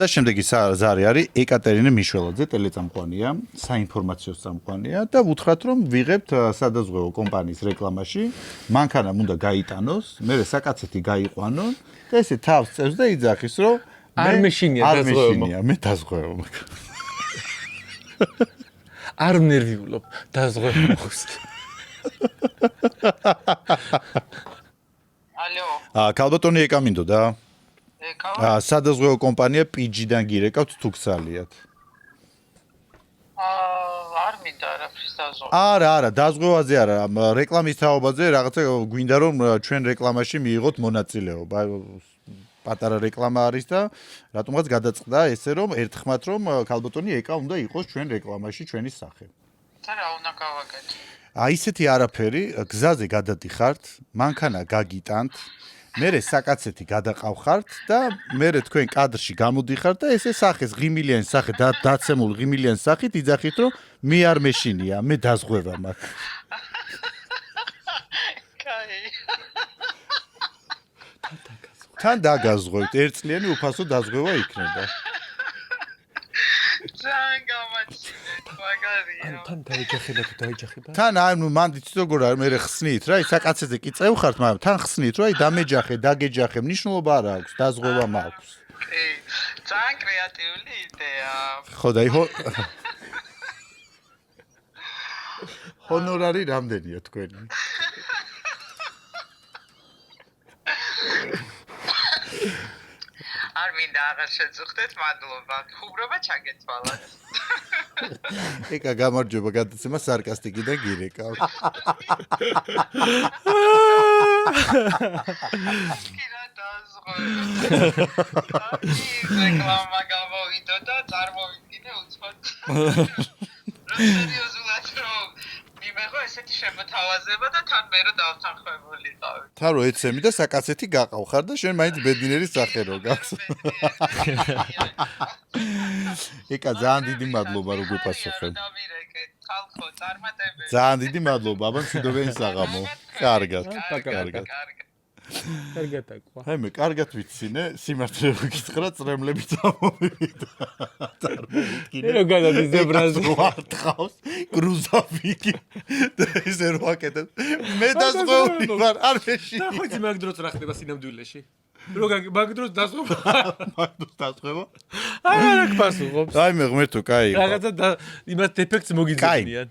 და შემდეგი ზარი არის ეკატერინე მიშველაძე, ტელეწამყვანია, საინფორმაციო წამყვანია და უთხრათ რომ ვიღებთ სადაზღვევო კომპანიის რეკლამაში, მანქანამ უნდა გაიტანოს, მერე საკაცეთი გაიყვანონ და ესე თავს წევს და იძახის რომ არ მეშინია დაზღვევო. მე დაზღვევო. არ ნერვიულობ დაზღვევო მოხს. ალო. ქალბატონი ეკამინდო და ეკავა? სადაზღვევო კომპანია PG-დან გირეკავთ თუ გსალიათ. არ მინდა არაფრის დაზღვევა. არა, დაზღვევაზე არა, რეკლამის თაობაზე რაღაცა გვინდა რომ ჩვენ რეკლამაში მიიღოთ მონაწილეობა. პატარა რეკლამა არის და რატომღაც გადაწყდა ესე რომ ერთხმათ რომ ქალბატონი ეკა უნდა იყოს ჩვენ რეკლამაში ჩვენი სახე. და რა უნდა გავაკეთო? ისეთი არაფერი, გზაზე გადადიხართ, მანქანა გაგიტანთ, მერე საკაცეთი გადაყავხართ და მერე თქვენ კადრში გამოდიხართ და ესე სახეს ღიმილიანი სახე დაცემულ ღიმილიანი სახით იძახით რომ მე არ მეშინია, მე დაზღვევა მაქვს. კაი. თან დაგაზღვევთ, ერთწლიანი უფასო დაზღვევა იქნება. ძალიან გამაჩინეთ, მაგარია. თან დაიჯახება თუ დაიჯახება? თან ანუ მან იცით როგორ არის, მე ხსნით რა, საკაცებზე კი წევხართ, მაგრამ თან ხსნით რა, დამეჯახე, დაგეჯახე, მნიშვნელობა არ აქვს, დაზღვევა მაქვს. კი, ძალიან კრეატიული იდეა. ხო და ჰონორარი რამდენია თქვენი? არ მინდა აღარ შეწუხდეთ, მადლობა. ხუბრობა ჩაგეთვალათ. ეკა გამარჯობა გადაცემა სარკასტიკიდან გირეკავ. კირა დაზღვევა. რეკლამა გამოვიდო და წარმოვიდგინე უცბად. სერიოზულად რომ მიმეღო ესეთი შემოთავაზება და თან მე რო დავთანხმებულიყავი. თან რო ეცემი და საკაცეთი გაყავხარ და შენ მაინც ბედნიერის სახე რო გაქვს. ეკა ძალიან დიდი მადლობა რომ გვიპასუხებ. ხალხო, წარმატებები. ძალიან დიდი მადლობა, აბა მშვიდობიანი საღამო. კარგად. კარგად. კარგად აკვა. აი მე კარგად ვიცინე, სიმართლე რო გითხრა, წრემლები წამოვივიდა. წარმოვიდგინე. რო გადადის ზებრაზე. ვარტყავს, გრუზავიკი. და ესე რო აკეთებ. მე დაზღვეული ვარ, არ მეში. და ხო იცი მაგ დროს რა ხდება სინამდვილეში? რო მაგ დროს დაზღვევა. მაგ დროს დაზღვევა. არა, აქ პასუხობს. აი მე ღმერთო, კაი. რაღაცა იმათ ეფექტს მოგიძებნიან.